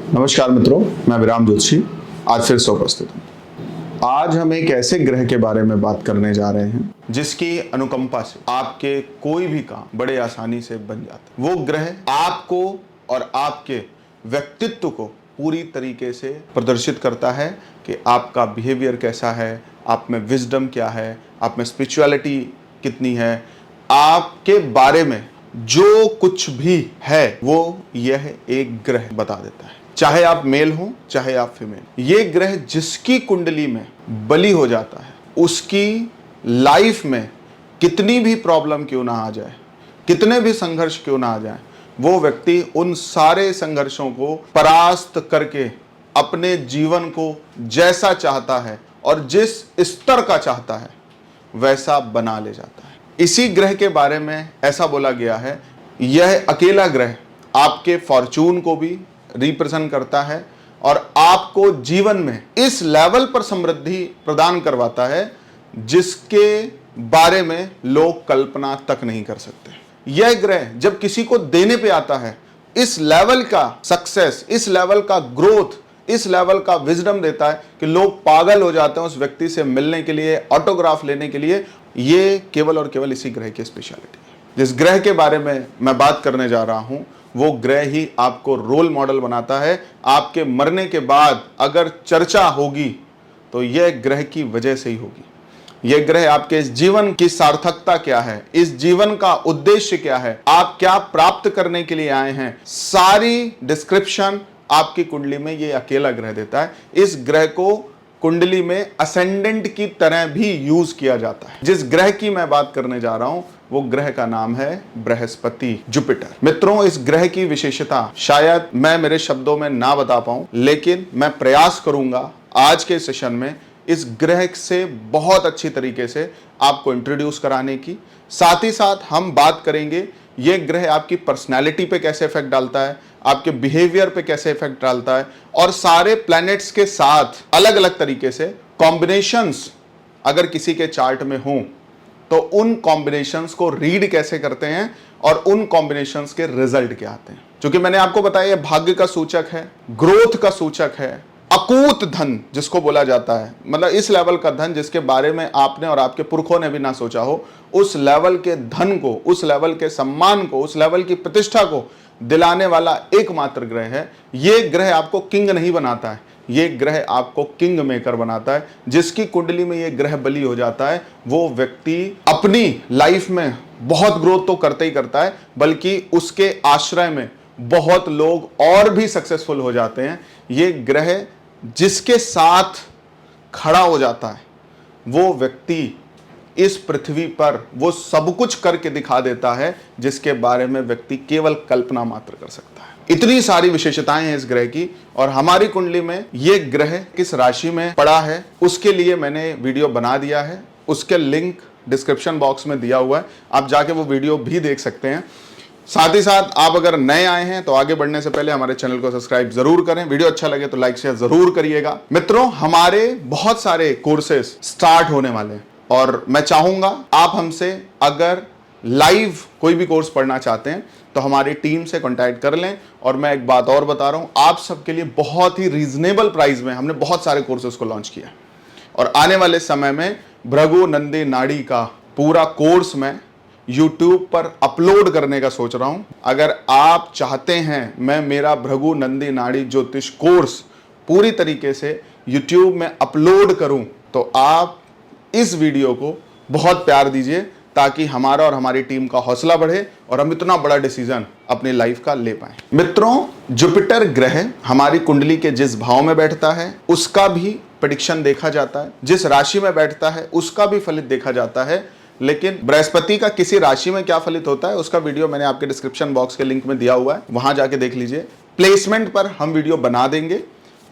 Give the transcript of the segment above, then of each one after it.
नमस्कार मित्रों, मैं विराम जोशी आज फिर से उपस्थित हूँ। आज हम एक ऐसे ग्रह के बारे में बात करने जा रहे हैं जिसकी अनुकंपा से आपके कोई भी काम बड़े आसानी से बन जाता है। वो ग्रह आपको और आपके व्यक्तित्व को पूरी तरीके से प्रदर्शित करता है कि आपका बिहेवियर कैसा है, आप में विजडम क्या है, आप में स्पिरिचुअलिटी कितनी है, आपके बारे में जो कुछ भी है वो यह एक ग्रह बता देता है। चाहे आप मेल हो चाहे आप फीमेल, ये ग्रह जिसकी कुंडली में बली हो जाता है उसकी लाइफ में कितनी भी प्रॉब्लम क्यों ना आ जाए, कितने भी संघर्ष क्यों ना आ जाए, वो व्यक्ति उन सारे संघर्षों को परास्त करके अपने जीवन को जैसा चाहता है और जिस स्तर का चाहता है वैसा बना ले जाता है। इसी ग्रह के बारे में ऐसा बोला गया है, यह अकेला ग्रह आपके फॉर्चून को भी रिप्रेजेंट करता है और आपको जीवन में इस लेवल पर समृद्धि प्रदान करवाता है जिसके बारे में लोग कल्पना तक नहीं कर सकते। यह ग्रह जब किसी को देने पे आता है, इस लेवल का सक्सेस, इस लेवल का ग्रोथ, इस लेवल का विजडम देता है कि लोग पागल हो जाते हैं उस व्यक्ति से मिलने के लिए, ऑटोग्राफ लेने के लिए। ये केवल और केवल इसी ग्रह की स्पेशलिटी है। जिस ग्रह के बारे में मैं बात करने जा रहा हूं वो ग्रह ही आपको रोल मॉडल बनाता है। आपके मरने के बाद अगर चर्चा होगी तो यह ग्रह की वजह से ही होगी। यह ग्रह आपके इस जीवन की सार्थकता क्या है, इस जीवन का उद्देश्य क्या है, आप क्या प्राप्त करने के लिए आए हैं, सारी डिस्क्रिप्शन आपकी कुंडली में ये अकेला ग्रह देता है। इस ग्रह को कुंडली में असेंडेंट की तरह भी यूज किया जाता है। जिस ग्रह की मैं बात करने जा रहा हूं वो ग्रह का नाम है बृहस्पति, जुपिटर। मित्रों, इस ग्रह की विशेषता शायद मैं मेरे शब्दों में ना बता पाऊं, लेकिन मैं प्रयास करूंगा आज के सेशन में इस ग्रह से बहुत अच्छी तरीके से आपको इंट्रोड्यूस कराने की। साथ ही साथ हम बात करेंगे ये ग्रह आपकी पर्सनैलिटी पे कैसे इफेक्ट डालता है, आपके बिहेवियर पे कैसे इफेक्ट डालता है, और सारे प्लैनेट्स के साथ अलग अलग तरीके से कॉम्बिनेशंस अगर किसी के चार्ट में हों तो उन कॉम्बिनेशंस को रीड कैसे करते हैं और उन कॉम्बिनेशंस के रिजल्ट क्या आते हैं। क्योंकि मैंने आपको बताया ये भाग्य का सूचक है, ग्रोथ का सूचक है, अकूत धन जिसको बोला जाता है, मतलब इस लेवल का धन जिसके बारे में आपने और आपके पुरखों ने भी ना सोचा हो, उस लेवल के धन को, उस लेवल के सम्मान को, उस लेवल की प्रतिष्ठा को दिलाने वाला एकमात्र ग्रह है। ये ग्रह आपको किंग नहीं बनाता है, ये ग्रह आपको किंग मेकर बनाता है। जिसकी कुंडली में ये ग्रह बली हो जाता है वो व्यक्ति अपनी लाइफ में बहुत ग्रोथ तो करता ही करता है, बल्कि उसके आश्रय में बहुत लोग और भी सक्सेसफुल हो जाते हैं। ये ग्रह जिसके साथ खड़ा हो जाता है वो व्यक्ति इस पृथ्वी पर वो सब कुछ करके दिखा देता है जिसके बारे में व्यक्ति केवल कल्पना मात्र कर सकता है। इतनी सारी विशेषताएं हैं इस ग्रह की, और हमारी कुंडली में ये ग्रह किस राशि में पड़ा है उसके लिए मैंने वीडियो बना दिया है। उसके लिंक डिस्क्रिप्शन बॉक्स में दिया हुआ है, आप जाके वो वीडियो भी देख सकते हैं। साथ ही साथ आप अगर नए आए हैं तो आगे बढ़ने से पहले हमारे चैनल को सब्सक्राइब जरूर करें, वीडियो अच्छा लगे तो लाइक शेयर जरूर करिएगा। मित्रों, हमारे बहुत सारे कोर्सेस स्टार्ट होने वाले हैं और मैं चाहूंगा आप हमसे अगर लाइव कोई भी कोर्स पढ़ना चाहते हैं तो हमारी टीम से कांटेक्ट कर लें। और मैं एक बात और बता रहा हूं, आप सबके लिए बहुत ही रीजनेबल प्राइस में हमने बहुत सारे कोर्सेज को लॉन्च किया और आने वाले समय में भृगु नंदी नाड़ी का पूरा कोर्स मैं YouTube पर अपलोड करने का सोच रहा हूं। अगर आप चाहते हैं मैं मेरा भृगु नंदी नाड़ी ज्योतिष कोर्स पूरी तरीके से YouTube में अपलोड करूं तो आप इस वीडियो को बहुत प्यार दीजिए ताकि हमारा और हमारी टीम का हौसला बढ़े और हम इतना बड़ा डिसीजन अपनी लाइफ का ले पाए। मित्रों, जुपिटर ग्रह हमारी कुंडली के जिस भाव में बैठता है उसका भी प्रेडिक्शन देखा जाता है, जिस राशि में बैठता है उसका भी फलित देखा जाता है। लेकिन बृहस्पति का किसी राशि में क्या फलित होता है उसका वीडियो मैंने आपके डिस्क्रिप्शन बॉक्स के लिंक में दिया हुआ है, वहां जाके देख लीजिए। प्लेसमेंट पर हम वीडियो बना देंगे।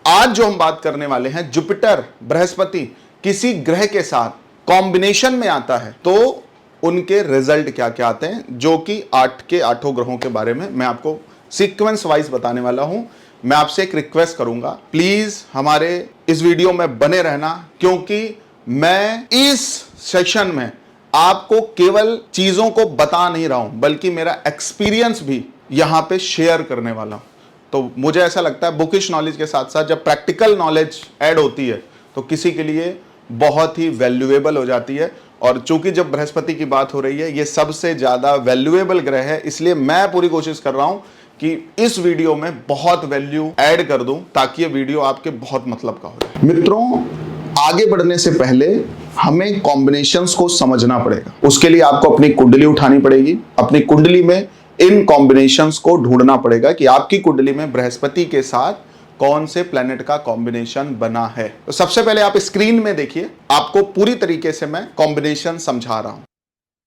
आज जो हम बात करने वाले हैं, जुपिटर बृहस्पति किसी ग्रह के साथ कॉम्बिनेशन में आता है तो उनके रिजल्ट क्या क्या आते हैं, जो कि 8 के 8 ग्रहों के बारे में मैं आपको सीक्वेंस वाइज बताने वाला हूं। मैं आपसे एक रिक्वेस्ट करूंगा, प्लीज हमारे इस वीडियो में बने रहना, क्योंकि मैं इस सेशन में आपको केवल चीजों को बता नहीं रहा हूं बल्कि मेरा एक्सपीरियंस भी यहां पे शेयर करने वाला हूं, तो मुझे ऐसा लगता है बुकिश नॉलेज के साथ साथ जब प्रैक्टिकल नॉलेज ऐड होती है तो किसी के लिए बहुत ही वैल्यूएबल हो जाती है। और चूंकि जब बृहस्पति की बात हो रही है, ये सबसे ज्यादा वैल्यूएबल ग्रह है, इसलिए मैं पूरी कोशिश कर रहा हूं कि इस वीडियो में बहुत वैल्यू ऐड कर दूं ताकि ये वीडियो आपके बहुत मतलब का हो जाए। मित्रों, आगे बढ़ने से पहले हमें कॉम्बिनेशंस को समझना पड़ेगा। उसके लिए आपको अपनी कुंडली उठानी पड़ेगी। अपनी कुंडली में इन कॉम्बिनेशंस को ढूंढना पड़ेगा कि आपकी कुंडली में बृहस्पति के साथ कौन से प्लेनेट का कॉम्बिनेशन बना है। तो सबसे पहले आप स्क्रीन में देखिए, आपको पूरी तरीके से मैं कॉम्बिनेशन समझा रहा हूं।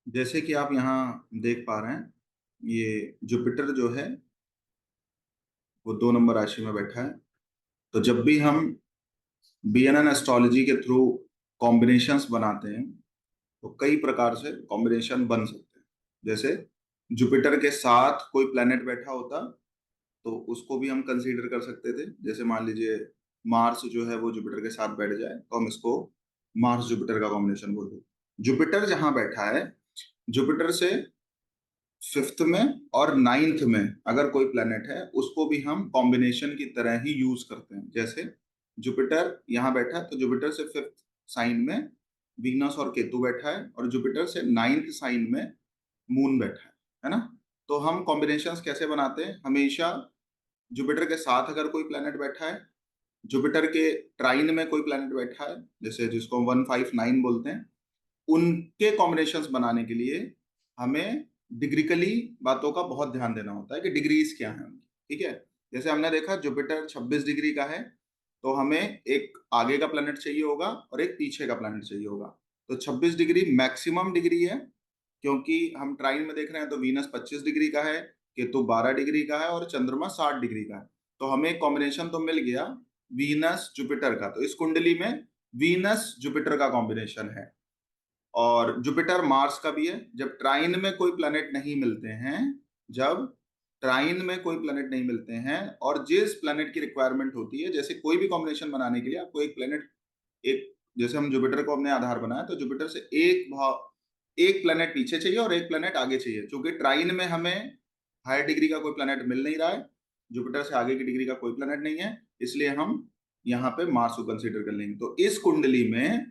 जैसे कि आप यहां देख पा रहे हैं, ये जुपिटर जो है वो 2 नंबर राशि में बैठा है। तो जब भी हम BNN एस्ट्रोलॉजी के थ्रू कॉम्बिनेशंस बनाते हैं तो कई प्रकार से कॉम्बिनेशन बन सकते हैं। जैसे जुपिटर के साथ कोई प्लेनेट बैठा होता तो उसको भी हम कंसीडर कर सकते थे। जैसे मान लीजिए मार्स जो है वो जुपिटर के साथ बैठ जाए तो हम इसको मार्स जुपिटर का कॉम्बिनेशन बोलते हैं। जुपिटर जहां बैठा है, जुपिटर से 5th में और 9th में अगर कोई प्लेनेट है उसको भी हम कॉम्बिनेशन की तरह ही यूज करते हैं। जैसे जुपिटर यहाँ बैठा है तो जुपिटर से 5th साइन में वीनस और केतु बैठा है और जुपिटर से 9th साइन में मून बैठा है ना। तो हम कॉम्बिनेशंस कैसे बनाते हैं? हमेशा जुपिटर के साथ अगर कोई प्लेनेट बैठा है, जुपिटर के ट्राइन में कोई प्लेनेट बैठा है, जैसे जिसको 159 बोलते हैं, उनके कॉम्बिनेशंस बनाने के लिए हमें डिग्रिकली बातों का बहुत ध्यान देना होता है कि डिग्रीज क्या है उनकी। ठीक है, जैसे हमने देखा जुपिटर 26 डिग्री का है तो हमें एक आगे का प्लेनेट चाहिए होगा और एक पीछे का प्लेनेट चाहिए होगा। तो 26 डिग्री मैक्सिमम डिग्री है, क्योंकि हम ट्राइन में देख रहे हैं तो वीनस 25 डिग्री का है, केतु 12 डिग्री का है और चंद्रमा 60 डिग्री का है। तो हमें एक कॉम्बिनेशन तो मिल गया वीनस जुपिटर का। तो इस कुंडली में वीनस जुपिटर का कॉम्बिनेशन है और जुपिटर मार्स का भी है। जब ट्राइन में कोई प्लैनेट नहीं मिलते हैं, जब ट्राइन में कोई प्लैनेट नहीं मिलते हैं और जिस प्लैनेट की रिक्वायरमेंट होती है, जैसे कोई भी कॉम्बिनेशन बनाने के लिए आपको एक प्लैनेट, एक जैसे हम जुपिटर को हमने आधार बनाया तो जुपिटर से एक प्लैनेट पीछे चाहिए और एक प्लैनेट आगे चाहिए। क्योंकि ट्राइन में हमें हायर डिग्री का कोई प्लैनेट मिल नहीं रहा है, जुपिटर से आगे की डिग्री का कोई प्लैनेट नहीं है, इसलिए हम यहाँ पे मार्स को कंसीडर कर लेंगे। तो इस कुंडली में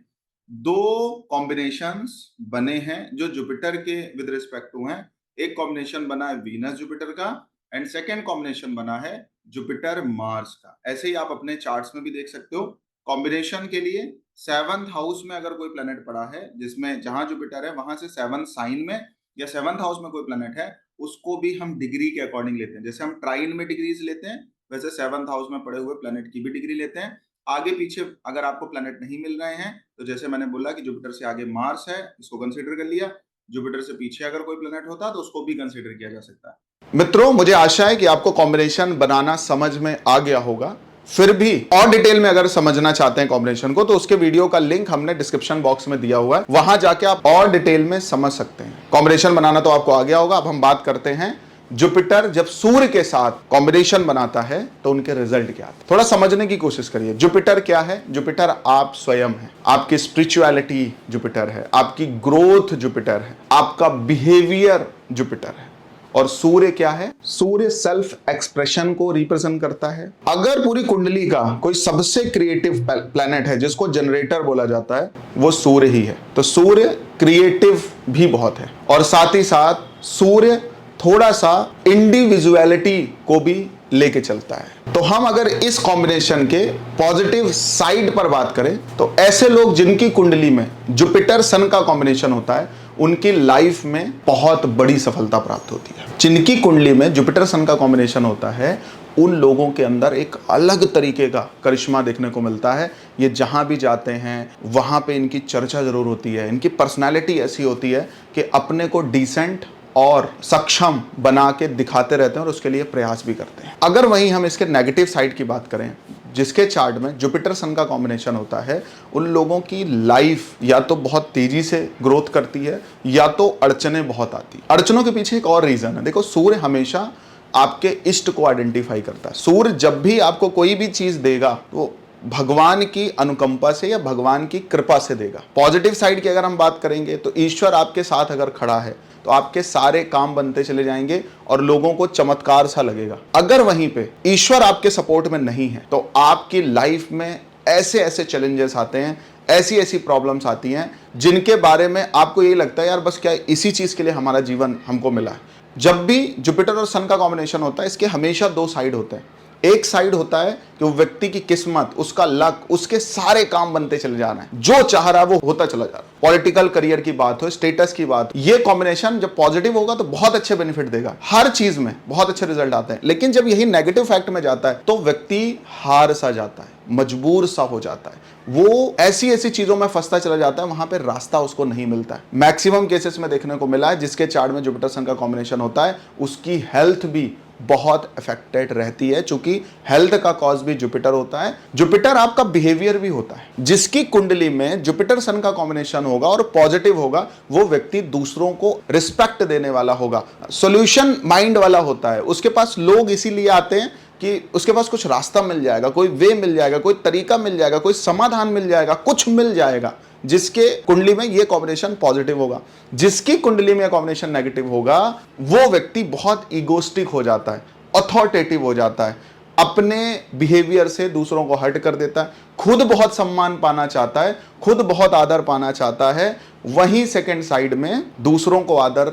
2 कॉम्बिनेशंस बने हैं जो जुपिटर के विद रिस्पेक्ट टू हैं। एक कॉम्बिनेशन बना है वीनस जुपिटर का एंड सेकेंड कॉम्बिनेशन बना है जुपिटर मार्स का। ऐसे ही आप अपने चार्ट्स में भी देख सकते हो। कॉम्बिनेशन के लिए 7th हाउस में अगर कोई प्लैनेट पड़ा है, जिसमें जहां जुपिटर है वहां से 7th साइन में या 7th हाउस में कोई प्लैनेट है, उसको भी हम डिग्री के अकॉर्डिंग लेते हैं। जैसे हम ट्राइन में डिग्रीज लेते हैं, वैसे 7th हाउस में पड़े हुए प्लैनेट की भी डिग्री लेते हैं। आगे पीछे अगर आपको प्लैनेट नहीं मिल रहे हैं तो जैसे मैंने बोला कि जुपिटर से आगे मार्स है, इसको कंसीडर कर लिया। जुपिटर से पीछे अगर कोई प्लैनेट होता तो उसको भी कंसीडर किया जा सकता है। मित्रों, मुझे आशा है कि आपको कॉम्बिनेशन बनाना समझ में आ गया होगा। फिर भी और डिटेल में अगर समझना चाहते हैं कॉम्बिनेशन को तो उसके वीडियो का लिंक हमने डिस्क्रिप्शन बॉक्स में दिया हुआ है, वहां जाके आप और डिटेल में समझ सकते हैं। कॉम्बिनेशन बनाना तो आपको आ गया होगा। अब हम बात करते हैं जुपिटर जब सूर्य के साथ कॉम्बिनेशन बनाता है तो उनके रिजल्ट क्या आते हैं। थोड़ा समझने की कोशिश करिए। जुपिटर क्या है? जुपिटर आप स्वयं है, आपकी स्पिरिचुअलिटी जुपिटर है, आपकी ग्रोथ जुपिटर है, आपका बिहेवियर जुपिटर है। और सूर्य क्या है? सूर्य सेल्फ एक्सप्रेशन को रिप्रेजेंट करता है। अगर पूरी कुंडली का कोई सबसे क्रिएटिव प्लैनेट है जिसको जनरेटर बोला जाता है, वो सूर्य ही है। तो सूर्य क्रिएटिव भी बहुत है और साथ ही साथ सूर्य थोड़ा सा इंडिविजुअलिटी को भी लेके चलता है। तो हम अगर इस कॉम्बिनेशन के पॉजिटिव साइड पर बात करें तो ऐसे लोग जिनकी कुंडली में जुपिटर सन का कॉम्बिनेशन होता है, उनकी लाइफ में बहुत बड़ी सफलता प्राप्त होती है। जिनकी कुंडली में जुपिटर सन का कॉम्बिनेशन होता है, उन लोगों के अंदर एक अलग तरीके का करिश्मा देखने को मिलता है। ये जहां भी जाते हैं वहां पे इनकी चर्चा जरूर होती है। इनकी पर्सनैलिटी ऐसी होती है कि अपने को डिसेंट और सक्षम बना के दिखाते रहते हैं और उसके लिए प्रयास भी करते हैं। अगर वहीं हम इसके नेगेटिव साइड की बात करें, जिसके चार्ट में जुपिटर सन का कॉम्बिनेशन होता है, उन लोगों की लाइफ या तो बहुत तेजी से ग्रोथ करती है या तो अड़चनें बहुत आती है। अड़चनों के पीछे एक और रीजन है। देखो, सूर्य हमेशा आपके इष्ट को आइडेंटिफाई करता है। सूर्य जब भी आपको कोई भी चीज देगा तो भगवान की अनुकंपा से या भगवान की कृपा से देगा। पॉजिटिव साइड की अगर हम बात करेंगे तो ईश्वर आपके साथ अगर खड़ा है तो आपके सारे काम बनते चले जाएंगे और लोगों को चमत्कार सा लगेगा। अगर वहीं पे ईश्वर आपके सपोर्ट में नहीं है तो आपकी लाइफ में ऐसे ऐसे चैलेंजेस आते हैं, ऐसी ऐसी प्रॉब्लम्स आती हैं जिनके बारे में आपको ये लगता है यार बस क्या इसी चीज के लिए हमारा जीवन हमको मिला है। जब भी जुपिटर और सन का कॉम्बिनेशन होता है इसके हमेशा दो साइड होते हैं। एक साइड होता है कि वो व्यक्ति की किस्मत, उसका लक, उसके सारे काम बनते चले जा रहे हैं, जो चाह रहा है वो होता चला जा रहा है। पॉलिटिकल करियर की बात हो, स्टेटस की बात, ये कॉम्बिनेशन जब पॉजिटिव होगा तो बहुत अच्छे बेनिफिट देगा, हर चीज में बहुत अच्छे रिजल्ट आते हैं। लेकिन जब यही नेगेटिव फैक्ट में जाता है तो व्यक्ति हार सा जाता है, मजबूर सा हो जाता है, वो ऐसी ऐसी चीजों में फंसता चला जाता है, वहां पे रास्ता उसको नहीं मिलता है। मैक्सिमम केसेस में देखने को मिला है जिसके चार्ट में जुपिटर सन का कॉम्बिनेशन होता है उसकी हेल्थ भी बहुत अफेक्टेड रहती है, क्योंकि हेल्थ का कॉज भी जुपिटर होता है। जुपिटर आपका बिहेवियर भी होता है। जिसकी कुंडली में जुपिटर सन का कॉम्बिनेशन होगा और पॉजिटिव होगा वो व्यक्ति दूसरों को रिस्पेक्ट देने वाला होगा, सॉल्यूशन माइंड वाला होता है। उसके पास लोग इसीलिए आते हैं कि उसके पास कुछ रास्ता मिल जाएगा, कोई वे मिल जाएगा, कोई तरीका मिल जाएगा, कोई समाधान मिल जाएगा, कुछ मिल जाएगा। जिसके कुंडली में ये कॉम्बिनेशन पॉजिटिव होगा, जिसकी कुंडली में कॉम्बिनेशन नेगेटिव होगा वो व्यक्ति बहुत ईगोस्टिक हो जाता है, अथॉरिटेटिव हो जाता है, अपने बिहेवियर से दूसरों को हर्ट कर देता है, खुद बहुत सम्मान पाना चाहता है, खुद बहुत आदर पाना चाहता है, वहीं सेकंड साइड में दूसरों को आदर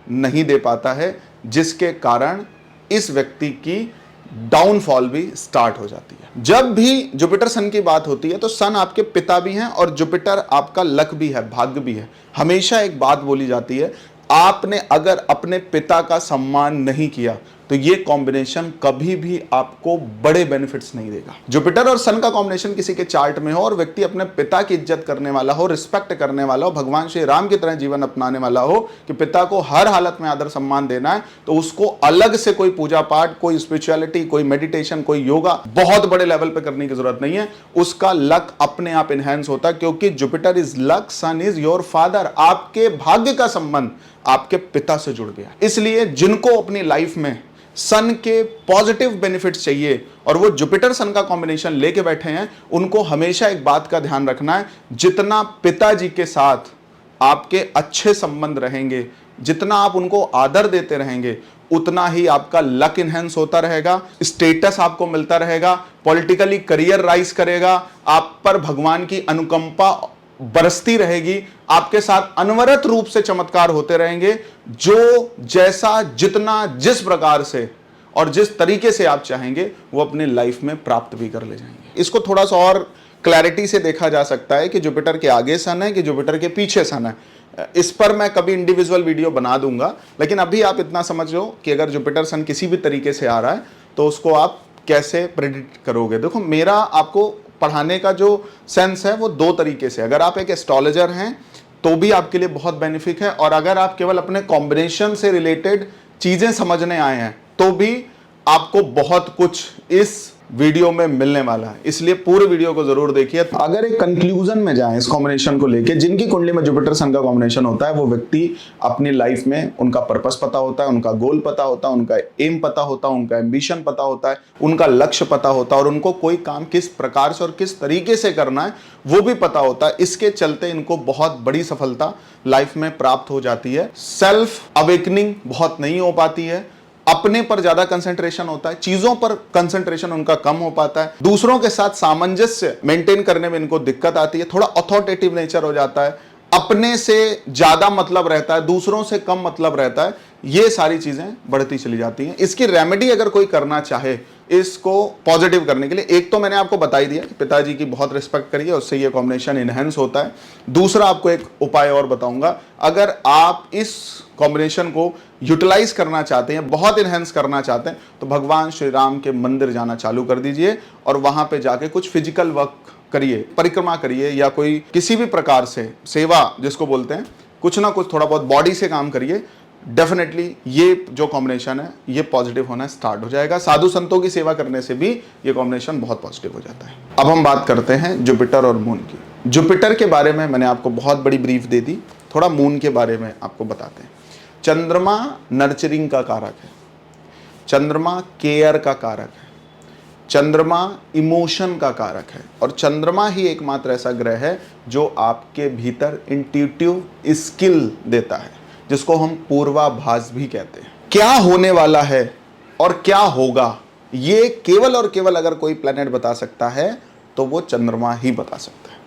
नहीं दे पाता है, जिसके कारण इस व्यक्ति की डाउनफॉल भी स्टार्ट हो जाती है। जब भी जुपिटर सन की बात होती है तो सन आपके पिता भी हैं और जुपिटर आपका लक भी है, भाग्य भी है। हमेशा एक बात बोली जाती है, आपने अगर अपने पिता का सम्मान नहीं किया तो ये कॉम्बिनेशन कभी भी आपको बड़े बेनिफिट्स नहीं देगा। जुपिटर और सन का कॉम्बिनेशन किसी के चार्ट में हो और व्यक्ति अपने पिता की इज्जत करने वाला हो, रिस्पेक्ट करने वाला हो, भगवान श्री राम की तरह जीवन अपनाने वाला हो कि पिता को हर हालत में आदर सम्मान देना है, तो उसको अलग से कोई पूजा पाठ, कोई स्पिरिचुअलिटी, कोई मेडिटेशन, कोई योगा बहुत बड़े लेवल पे करने की जरूरत नहीं है। उसका लक अपने आप इनहेंस होता है, क्योंकि Jupiter is luck, sun is your father. आपके भाग्य का संबंध आपके पिता से जुड़ गया। इसलिए जिनको अपनी लाइफ में सन के पॉजिटिव बेनिफिट्स चाहिए और वो जुपिटर सन का कॉम्बिनेशन लेके बैठे हैं, उनको हमेशा एक बात का ध्यान रखना है, जितना पिताजी के साथ आपके अच्छे संबंध रहेंगे, जितना आप उनको आदर देते रहेंगे, उतना ही आपका लक इनहेंस होता रहेगा, स्टेटस आपको मिलता रहेगा, पॉलिटिकली करियर राइज करेगा, आप पर भगवान की अनुकंपा बरसती रहेगी, आपके साथ अनवरत रूप से चमत्कार होते रहेंगे। जो जैसा, जितना, जिस प्रकार से और जिस तरीके से आप चाहेंगे वो अपने लाइफ में प्राप्त भी कर ले जाएंगे। इसको थोड़ा सा और क्लैरिटी से देखा जा सकता है कि जुपिटर के आगे सन है कि जुपिटर के पीछे सन है। इस पर मैं कभी इंडिविजुअल वीडियो बना दूंगा, लेकिन अभी आप इतना समझ लो कि अगर जुपिटर सन किसी भी तरीके से आ रहा है तो उसको आप कैसे प्रेडिक्ट करोगे। देखो, मेरा आपको पढ़ाने का जो सेंस है वो दो तरीके से, अगर आप एक एस्ट्रोलॉजर हैं तो भी आपके लिए बहुत बेनिफिट है, और अगर आप केवल अपने कॉम्बिनेशन से रिलेटेड चीजें समझने आए हैं तो भी आपको बहुत कुछ इस वीडियो में मिलने वाला है। इसलिए पूरे वीडियो को जरूर देखिए। अगर एक कंक्लूजन में जाएं इस कॉम्बिनेशन को लेके, जिनकी कुंडली में जुपिटर सन का कॉम्बिनेशन होता है वो व्यक्ति अपनी लाइफ में उनका पर्पस पता होता है, उनका गोल पता होता है, उनका एम पता होता है, उनका एम्बिशन पता होता है, उनका लक्ष्य पता होता है, और उनको कोई काम किस प्रकार से और किस तरीके से करना है वो भी पता होता है। इसके चलते इनको बहुत बड़ी सफलता लाइफ में प्राप्त हो जाती है। सेल्फ अवेकनिंग बहुत नहीं हो पाती है, अपने पर ज्यादा कंसंट्रेशन होता है, चीजों पर कंसंट्रेशन उनका कम हो पाता है, दूसरों के साथ सामंजस्य मेंटेन करने में इनको दिक्कत आती है, थोड़ा अथॉरिटेटिव नेचर हो जाता है, अपने से ज्यादा मतलब रहता है, दूसरों से कम मतलब रहता है, ये सारी चीजें बढ़ती चली जाती हैं। इसकी रेमेडी अगर कोई करना चाहे इसको पॉजिटिव करने के लिए, एक तो मैंने आपको बता ही दिया कि पिताजी की बहुत रिस्पेक्ट करिए, उससे ये कॉम्बिनेशन इनहेंस होता है। दूसरा आपको एक उपाय और बताऊंगा, अगर आप इस कॉम्बिनेशन को यूटिलाइज करना चाहते हैं, बहुत इनहेंस करना चाहते हैं, तो भगवान श्री राम के मंदिर जाना चालू कर दीजिए और वहां पे जाके कुछ फिजिकल वर्क करिए, परिक्रमा करिए, या कोई किसी भी प्रकार से सेवा जिसको बोलते हैं, कुछ ना कुछ थोड़ा बहुत बॉडी से काम करिए। डेफिनेटली ये जो कॉम्बिनेशन है ये पॉजिटिव होना स्टार्ट हो जाएगा। साधु संतों की सेवा करने से भी ये कॉम्बिनेशन बहुत पॉजिटिव हो जाता है। अब हम बात करते हैं जुपिटर और मून की। जुपिटर के बारे में मैंने आपको बहुत बड़ी ब्रीफ दे दी, थोड़ा मून के बारे में आपको बताते हैं। चंद्रमा नर्चरिंग का कारक है, चंद्रमा केयर का कारक है, चंद्रमा इमोशन का कारक है, और चंद्रमा ही एकमात्र ऐसा ग्रह है जो आपके भीतर इंट्यूटिव स्किल देता है। जिसको हम पूर्वाभास भी कहते हैं। क्या होने वाला है और क्या होगा, ये केवल और केवल अगर कोई प्लैनेट बता सकता है तो वो चंद्रमा ही बता सकता है।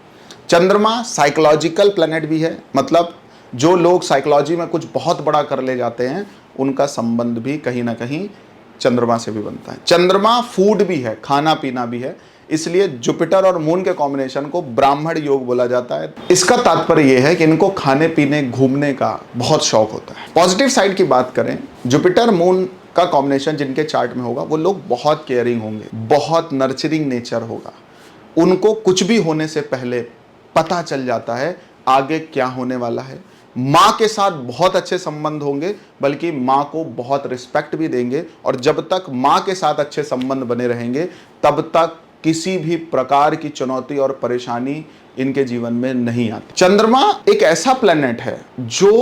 चंद्रमा साइकोलॉजिकल प्लैनेट भी है, मतलब जो लोग साइकोलॉजी में कुछ बहुत बड़ा कर ले जाते हैं उनका संबंध भी कहीं ना कहीं चंद्रमा से भी बनता है। चंद्रमा फूड भी है, खाना पीना भी है, इसलिए जुपिटर और मून के कॉम्बिनेशन को ब्राह्मण योग बोला जाता है। इसका तात्पर्य यह है कि इनको खाने पीने घूमने का बहुत शौक होता है। पॉजिटिव साइड की बात करें, जुपिटर मून का कॉम्बिनेशन जिनके चार्ट में होगा वो लोग बहुत केयरिंग होंगे, बहुत नर्चरिंग नेचर होगा। उनको कुछ भी होने से पहले पता चल जाता है आगे क्या होने वाला है। माँ के साथ बहुत अच्छे संबंध होंगे, बल्कि माँ को बहुत रिस्पेक्ट भी देंगे, और जब तक माँ के साथ अच्छे संबंध बने रहेंगे तब तक किसी भी प्रकार की चुनौती और परेशानी इनके जीवन में नहीं आती। चंद्रमा एक ऐसा प्लैनेट है जो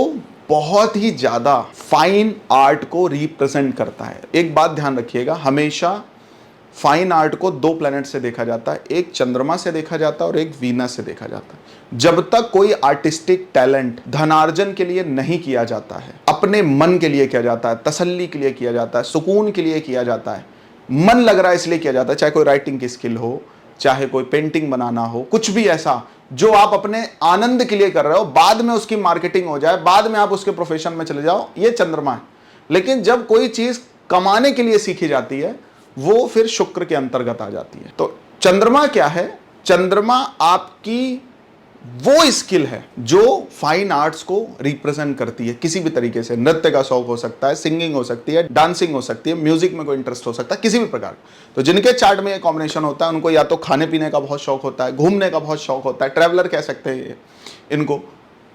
बहुत ही ज्यादा फाइन आर्ट को रिप्रेजेंट करता है। एक बात ध्यान रखिएगा, हमेशा फाइन आर्ट को दो प्लैनेट से देखा जाता है, एक चंद्रमा से देखा जाता है और एक वीनस से देखा जाता है। जब तक कोई आर्टिस्टिक टैलेंट धनार्जन के लिए नहीं किया जाता है, अपने मन के लिए किया जाता है, तसल्ली के लिए किया जाता है, सुकून के लिए किया जाता है, मन लग रहा है इसलिए किया जाता है, चाहे कोई राइटिंग की स्किल हो, चाहे कोई पेंटिंग बनाना हो, कुछ भी ऐसा जो आप अपने आनंद के लिए कर रहे हो, बाद में उसकी मार्केटिंग हो जाए, बाद में आप उसके प्रोफेशन में चले जाओ, ये चंद्रमा है। लेकिन जब कोई चीज कमाने के लिए सीखी जाती है वो फिर शुक्र के अंतर्गत आ जाती है। तो चंद्रमा क्या है? चंद्रमा आपकी वो स्किल है जो फाइन आर्ट्स को रिप्रेजेंट करती है किसी भी तरीके से। नृत्य का शौक हो सकता है, सिंगिंग हो सकती है, डांसिंग हो सकती है, म्यूजिक में कोई इंटरेस्ट हो सकता है, किसी भी प्रकार। तो जिनके चार्ट में ये कॉम्बिनेशन होता है उनको या तो खाने पीने का बहुत शौक होता है, घूमने का बहुत शौक होता है, ट्रैवलर कह सकते हैं ये, इनको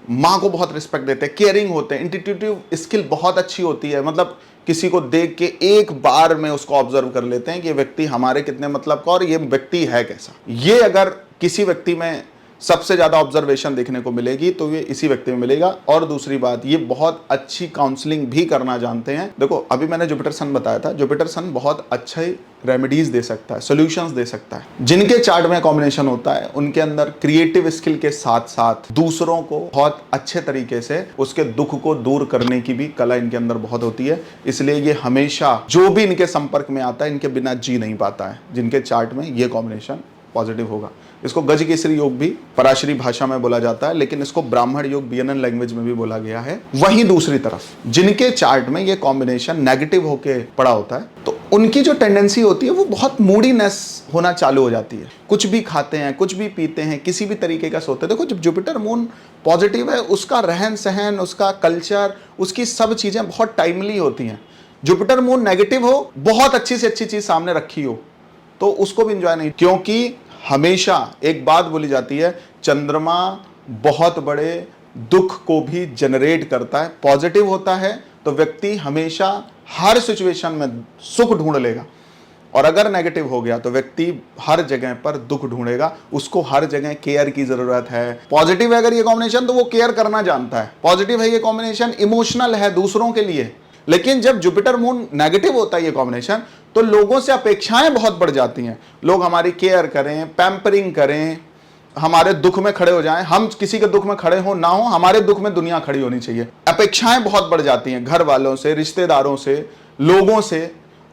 माँ को बहुत रिस्पेक्ट देते हैं, केयरिंग होते हैं, इंट्यूटिव स्किल बहुत अच्छी होती है, मतलब किसी को देख के एक बार में उसको ऑब्जर्व कर लेते हैं कि ये व्यक्ति हमारे कितने मतलब का और ये व्यक्ति है कैसा। ये अगर किसी व्यक्ति में सबसे ज्यादा ऑब्जर्वेशन देखने को मिलेगी तो ये इसी व्यक्ति में मिलेगा। और दूसरी बात, ये बहुत अच्छी काउंसलिंग भी करना जानते हैं। देखो अभी मैंने जुपिटर सन बताया था, जुपिटर सन बहुत अच्छे रेमेडीज दे सकता है, सॉल्यूशंस दे सकता है। जिनके चार्ट में कॉम्बिनेशन होता है उनके अंदर क्रिएटिव स्किल के साथ साथ दूसरों को बहुत अच्छे तरीके से उसके दुख को दूर करने की भी कला इनके अंदर बहुत होती है। इसलिए ये हमेशा जो भी इनके संपर्क में आता है इनके बिना जी नहीं पाता है। जिनके चार्ट में ये कॉम्बिनेशन पॉजिटिव होगा, इसको गज केसरी योग भी पराशरी भाषा में बोला जाता है, लेकिन इसको ब्राह्मण योग बीएनएन लैंग्वेज में भी बोला गया है। वहीं दूसरी तरफ जिनके चार्ट में ये कॉम्बिनेशन नेगेटिव होके पड़ा होता है तो उनकी जो टेंडेंसी होती है वो बहुत मूडीनेस होना चालू हो जाती है। कुछ भी खाते हैं, कुछ भी पीते हैं, किसी भी तरीके का सोते हैं। देखो जब जुपिटर मून पॉजिटिव है उसका रहन सहन, उसका कल्चर, उसकी सब चीजें बहुत टाइमली होती हैं। जुपिटर मून नेगेटिव हो, बहुत अच्छी से अच्छी चीज सामने रखी हो तो उसको भी इंजॉय नहीं, क्योंकि हमेशा एक बात बोली जाती है, चंद्रमा बहुत बड़े दुख को भी जनरेट करता है। पॉजिटिव होता है तो व्यक्ति हमेशा हर सिचुएशन में सुख ढूंढ लेगा, और अगर नेगेटिव हो गया तो व्यक्ति हर जगह पर दुख ढूंढेगा, उसको हर जगह केयर की जरूरत है। पॉजिटिव है अगर ये कॉम्बिनेशन तो वो केयर करना जानता है। पॉजिटिव है ये कॉम्बिनेशन, इमोशनल है दूसरों के लिए। लेकिन जब जुपिटर मून नेगेटिव होता है ये कॉम्बिनेशन तो लोगों से अपेक्षाएं बहुत बढ़ जाती हैं। लोग हमारी केयर करें, पैम्परिंग करें, हमारे दुख में खड़े हो जाएं। हम किसी के दुख में खड़े हो ना हो, हमारे दुख में दुनिया खड़ी होनी चाहिए। अपेक्षाएं बहुत बढ़ जाती हैं घर वालों से, रिश्तेदारों से, लोगों से,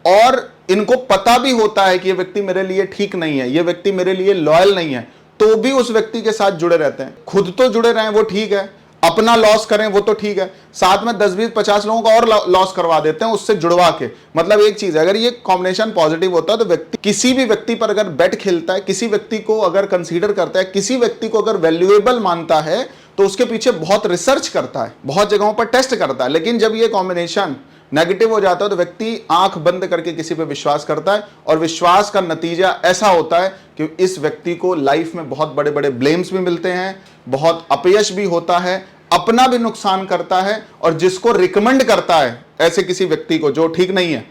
और इनको पता भी होता है कि ये व्यक्ति मेरे लिए ठीक नहीं है, ये व्यक्ति मेरे लिए लॉयल नहीं है, तो भी उस व्यक्ति के साथ जुड़े रहते हैं। खुद तो जुड़े रहें वो ठीक है, अपना लॉस करें वो तो ठीक है, साथ में 10 20 50 लोगों का और लॉस करवा देते हैं उससे जुड़वा के। मतलब एक चीज है, अगर ये कॉम्बिनेशन पॉजिटिव होता है तो व्यक्ति किसी भी व्यक्ति पर अगर बेट खेलता है, किसी व्यक्ति को अगर कंसीडर करता है, किसी व्यक्ति को अगर वैल्यूएबल मानता है तो उसके पीछे बहुत रिसर्च करता है, बहुत जगहों पर टेस्ट करता है। लेकिन जब ये कॉम्बिनेशन नेगेटिव हो जाता है तो व्यक्ति आंख बंद करके किसी पे विश्वास करता है, और विश्वास का नतीजा ऐसा होता है कि इस व्यक्ति को लाइफ में बहुत बड़े बड़े ब्लेम्स भी मिलते हैं, बहुत अपयश भी होता है, अपना भी नुकसान करता है, और जिसको रिकमेंड करता है ऐसे किसी व्यक्ति को जो ठीक नहीं है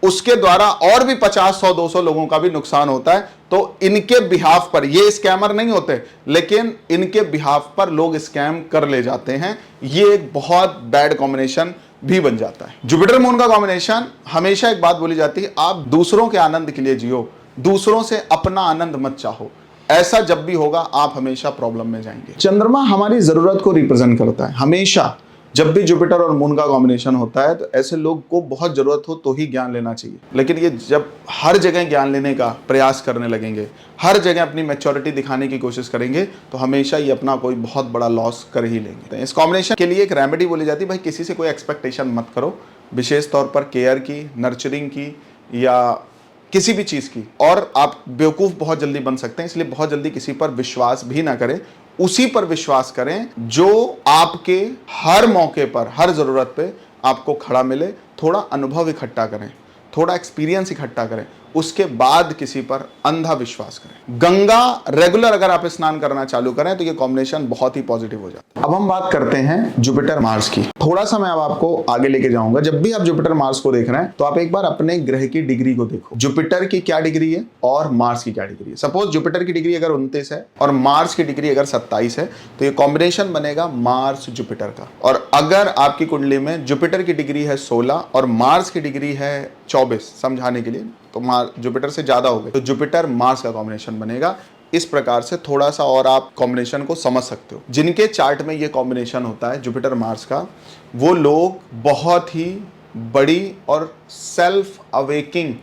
उसके द्वारा और भी 50 100 200 लोगों का भी नुकसान होता है। तो इनके बिहाफ पर, ये स्कैमर नहीं होते लेकिन इनके बिहाफ पर लोग स्कैम कर ले जाते हैं। ये एक बहुत बैड कॉम्बिनेशन भी बन जाता है। जुपिटर मून का कॉम्बिनेशन, हमेशा एक बात बोली जाती है, आप दूसरों के आनंद के लिए जियो, दूसरों से अपना आनंद मत चाहो। ऐसा जब भी होगा आप हमेशा प्रॉब्लम में जाएंगे। चंद्रमा हमारी जरूरत को रिप्रेजेंट करता है। हमेशा जब भी जुपिटर और मून का कॉम्बिनेशन होता है तो ऐसे लोग को बहुत जरूरत हो तो ही ज्ञान लेना चाहिए, लेकिन ये जब हर जगह ज्ञान लेने का प्रयास करने लगेंगे, हर जगह अपनी मैच्योरिटी दिखाने की कोशिश करेंगे, तो हमेशा ये अपना कोई बहुत बड़ा लॉस कर ही लेंगे। तो इस कॉम्बिनेशन के लिए एक रेमेडी बोली जाती है, भाई किसी से कोई एक्सपेक्टेशन मत करो, विशेष तौर पर केयर की, नर्चरिंग की या किसी भी चीज़ की। और आप बेवकूफ़ बहुत जल्दी बन सकते हैं, इसलिए बहुत जल्दी किसी पर विश्वास भी ना करें, उसी पर विश्वास करें जो आपके हर मौके पर, हर ज़रूरत पे आपको खड़ा मिले। थोड़ा अनुभव इकट्ठा करें, थोड़ा एक्सपीरियंस इकट्ठा करें, उसके बाद किसी पर अंधा विश्वास करें। गंगा रेगुलर अगर आप स्नान करना चालू करें तो ये कॉम्बिनेशन बहुत ही पॉजिटिव हो जाता है। अब हम बात करते हैं जुपिटर मार्स की। थोड़ा सा मैं अब आपको आगे लेके जाऊंगा। जब भी आप जुपिटर मार्स को देख रहे हैं तो आप एक बार अपने ग्रह की डिग्री को देखो, जुपिटर की क्या डिग्री है और मार्स की क्या डिग्री है। सपोज जुपिटर की डिग्री अगर 29 है और मार्स की डिग्री अगर 27 है तो ये कॉम्बिनेशन बनेगा मार्स जुपिटर का। और अगर आपकी कुंडली में जुपिटर की डिग्री है 16 और मार्स की डिग्री है 24, समझाने के लिए तो जुपिटर से ज्यादा हो गए, तो जुपिटर मार्स का कॉम्बिनेशन बनेगा। इस प्रकार से थोड़ा सा और आप कॉम्बिनेशन को समझ सकते हो। जिनके चार्ट में ये कॉम्बिनेशन होता है जुपिटर मार्स का, वो लोग बहुत ही बड़ी और सेल्फ अवेकिंग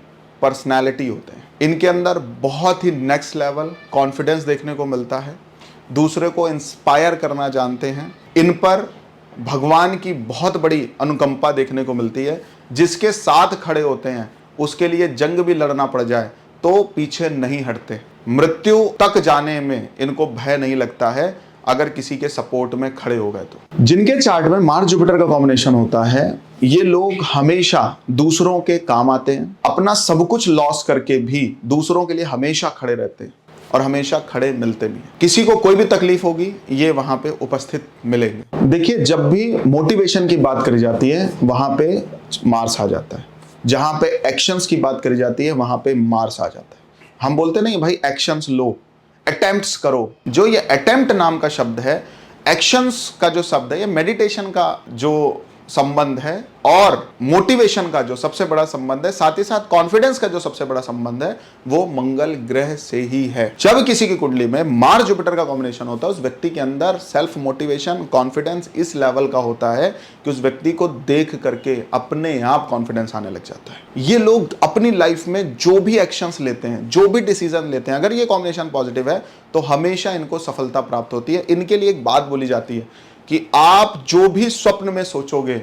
पर्सनैलिटी होते हैं। इनके अंदर बहुत ही नेक्स्ट लेवल कॉन्फिडेंस देखने को मिलता है, दूसरे को इंस्पायर करना जानते हैं। इन पर भगवान की बहुत बड़ी अनुकंपा देखने को मिलती है। जिसके साथ खड़े होते हैं उसके लिए जंग भी लड़ना पड़ जाए तो पीछे नहीं हटते। मृत्यु तक जाने में इनको भय नहीं लगता है अगर किसी के सपोर्ट में खड़े हो गए तो। जिनके चार्ट में मार्स जुपिटर का कॉम्बिनेशन होता है, ये लोग हमेशा दूसरों के काम आते हैं, अपना सब कुछ लॉस करके भी दूसरों के लिए हमेशा खड़े रहते हैं और हमेशा खड़े मिलते भी हैं। किसी को कोई भी तकलीफ होगी ये वहां पे उपस्थित मिलेंगे। देखिए, जब भी मोटिवेशन की बात करी जाती है वहां पे मार्स आ जाता है, जहां पे एक्शंस की बात करी जाती है वहां पे मार्स आ जाता है। हम बोलते नहीं भाई एक्शंस लो, अटेम्प्ट्स करो। जो ये अटेम्प्ट नाम का शब्द है, एक्शंस का जो शब्द है, ये मेडिटेशन का जो संबंध है और मोटिवेशन का जो सबसे बड़ा संबंध है, साथ ही साथ कॉन्फिडेंस का जो सबसे बड़ा संबंध है, वो मंगल ग्रह से ही है। जब किसी की कुंडली में मार्स जुपिटर का कॉम्बिनेशन होता है, उस व्यक्ति के अंदर सेल्फ मोटिवेशन, कॉन्फिडेंस इस लेवल का होता है कि उस व्यक्ति को देख करके अपने आप कॉन्फिडेंस आने लग जाता है। ये लोग अपनी लाइफ में जो भी एक्शंस लेते हैं, जो भी डिसीजन लेते हैं, अगर ये कॉम्बिनेशन पॉजिटिव है तो हमेशा इनको सफलता प्राप्त होती है। इनके लिए एक बात बोली जाती है कि आप जो भी स्वप्न में सोचोगे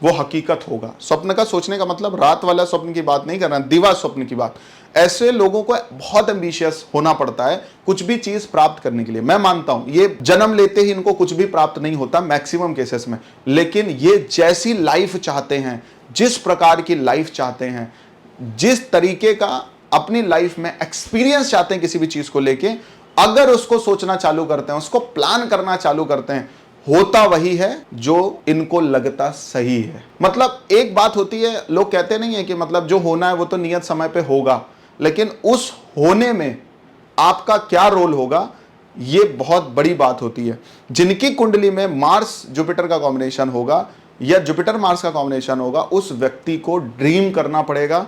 वो हकीकत होगा। स्वप्न का सोचने का मतलब रात वाला स्वप्न की बात नहीं करना, दिवा स्वप्न की बात। ऐसे लोगों को बहुत एम्बिशियस होना पड़ता है कुछ भी चीज प्राप्त करने के लिए। मैं मानता हूं ये जन्म लेते ही इनको कुछ भी प्राप्त नहीं होता मैक्सिमम केसेस में, लेकिन ये जैसी लाइफ चाहते हैं, जिस प्रकार की लाइफ चाहते हैं, जिस तरीके का अपनी लाइफ में एक्सपीरियंस चाहते हैं किसी भी चीज को लेके, अगर उसको सोचना चालू करते हैं, उसको प्लान करना चालू करते हैं, होता वही है जो इनको लगता सही है। मतलब एक बात होती है, लोग कहते नहीं है कि मतलब जो होना है वो तो नियत समय पे होगा, लेकिन उस होने में आपका क्या रोल होगा ये बहुत बड़ी बात होती है। जिनकी कुंडली में मार्स जुपिटर का कॉम्बिनेशन होगा या जुपिटर मार्स का कॉम्बिनेशन होगा, उस व्यक्ति को ड्रीम करना पड़ेगा,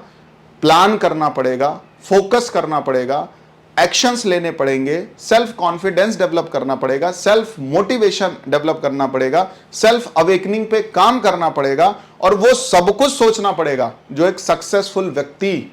प्लान करना पड़ेगा, फोकस करना पड़ेगा, एक्शंस लेने पड़ेंगे, सेल्फ कॉन्फिडेंस डेवलप करना पड़ेगा, सेल्फ मोटिवेशन डेवलप करना पड़ेगा, सेल्फ अवेकनिंग पे काम करना पड़ेगा और वो सब कुछ सोचना पड़ेगा जो एक सक्सेसफुल व्यक्ति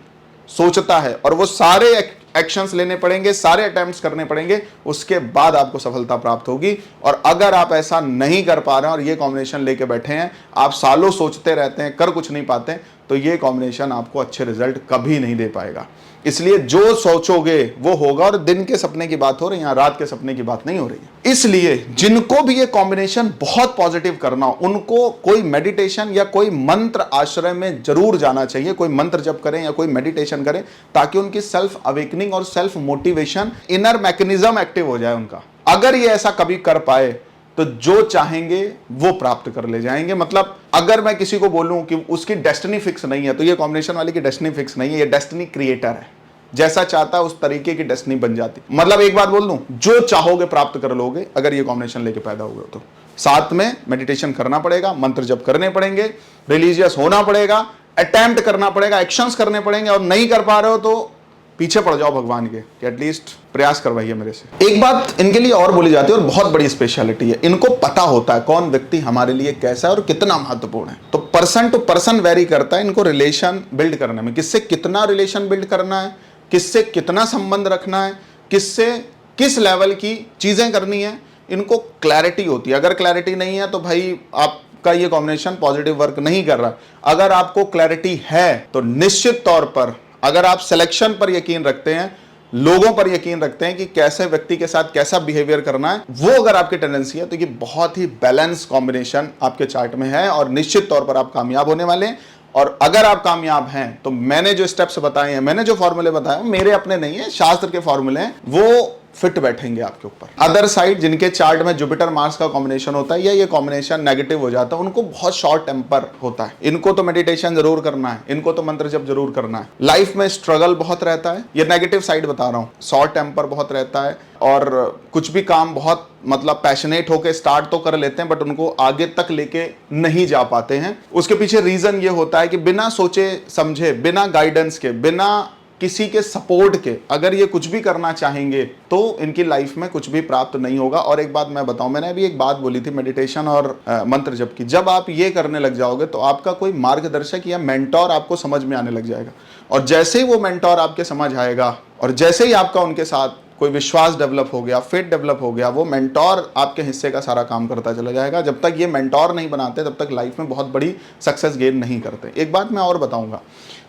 सोचता है। और वो सारे एक्शंस लेने पड़ेंगे, सारे अटेम्प्ट्स करने पड़ेंगे, उसके बाद आपको सफलता प्राप्त होगी। और अगर आप ऐसा नहीं कर पा रहे हैं और ये कॉम्बिनेशन लेके बैठे हैं, आप सालों सोचते रहते हैं, कर कुछ नहीं पाते, तो ये कॉम्बिनेशन आपको अच्छे रिजल्ट कभी नहीं दे पाएगा। इसलिए जो सोचोगे वो होगा। और दिन के सपने की बात हो रही है, यहाँ रात के सपने की बात नहीं हो रही है। इसलिए जिनको भी ये कॉम्बिनेशन बहुत पॉजिटिव करना हो, उनको कोई मेडिटेशन या कोई मंत्र आश्रय में जरूर जाना चाहिए। कोई मंत्र जप करें या कोई मेडिटेशन करें, ताकि उनकी सेल्फ अवेकनिंग और self motivation, inner mechanism active हो जाए उनका। अगर ये ऐसा कभी कर पाए तो जो चाहेंगे वो प्राप्त कर ले जाएंगे। मतलब अगर मैं किसी को बोलूं कि उसकी डेस्टिनी फिक्स नहीं है, तो ये कॉम्बिनेशन वाले की डेस्टिनी फिक्स नहीं है, ये डेस्टिनी क्रिएटर है। जैसा चाहता है उस तरीके की डेस्टिनी बन जाती। मतलब एक बात बोल दूं, जो चाहोगे प्राप्त कर लोगे अगर ये कॉम्बिनेशन लेके पैदा हुए तो। साथ में मेडिटेशन करना पड़ेगा, मंत्र जप करने पड़ेंगे, रिलीजियस होना पड़ेगा, अटेम्प्ट करना पड़ेगा, एक्शंस करने पड़ेंगे। और नहीं कर पा रहे हो तो पीछे पड़ जाओ भगवान के कि एटलीस्ट प्रयास करवाइए मेरे से। एक बात इनके लिए और बोली जाती है और बहुत बड़ी स्पेशलिटी है, इनको पता होता है कौन व्यक्ति हमारे लिए कैसा है और कितना महत्वपूर्ण है। तो पर्सन टू पर्सन वेरी करता है इनको रिलेशन बिल्ड करने में, किससे कितना रिलेशन बिल्ड करना है, किससे कितना संबंध रखना है, किससे किस लेवल की चीजें करनी है, इनको क्लैरिटी होती है। अगर क्लैरिटी नहीं है तो भाई आपका ये कॉम्बिनेशन पॉजिटिव वर्क नहीं कर रहा। अगर आपको क्लैरिटी है तो निश्चित तौर पर, अगर आप सिलेक्शन पर यकीन रखते हैं, लोगों पर यकीन रखते हैं कि कैसे व्यक्ति के साथ कैसा बिहेवियर करना है, वो अगर आपकी टेंडेंसी है तो ये बहुत ही बैलेंस कॉम्बिनेशन आपके चार्ट में है और निश्चित तौर पर आप कामयाब होने वाले हैं। और अगर आप कामयाब हैं तो मैंने जो स्टेप्स बताए हैं, मैंने जो फॉर्मूले बताए हैं, मेरे अपने नहीं है, शास्त्र के फॉर्मूले हैं, वो फिट बैठेंगे आपके ऊपर। अदर साइड जिनके चार्ट में जुपिटर मार्स का कॉम्बिनेशन होता है या ये कॉम्बिनेशन नेगेटिव हो जाता है, उनको बहुत शॉर्ट टेम्पर होता है। इनको तो मेडिटेशन जरूर करना है, इनको तो मंत्र जप जरूर करना है, लाइफ में स्ट्रगल बहुत रहता है, ये नेगेटिव साइड बता रहा हूँ, शॉर्ट टेम्पर बहुत रहता है और कुछ भी काम बहुत मतलब पैशनेट होकर स्टार्ट तो कर लेते हैं बट उनको आगे तक लेके नहीं जा पाते हैं। उसके पीछे रीजन ये होता है कि बिना सोचे समझे, बिना गाइडेंस के, बिना किसी के सपोर्ट के अगर ये कुछ भी करना चाहेंगे तो इनकी लाइफ में कुछ भी प्राप्त नहीं होगा। और एक बात मैं बताऊं, मैंने अभी एक बात बोली थी मेडिटेशन और मंत्र जप की, जब आप ये करने लग जाओगे तो आपका कोई मार्गदर्शक या मेंटोर आपको समझ में आने लग जाएगा। और जैसे ही वो मेंटोर आपके समझ आएगा और जैसे ही आपका उनके साथ कोई विश्वास डेवलप हो गया, फेथ डेवलप हो गया, वो मेंटोर आपके हिस्से का सारा काम करता चला जाएगा। जब तक ये मेंटोर नहीं बनाते तब तक लाइफ में बहुत बड़ी सक्सेस गेन नहीं करते। एक बात मैं और बताऊंगा,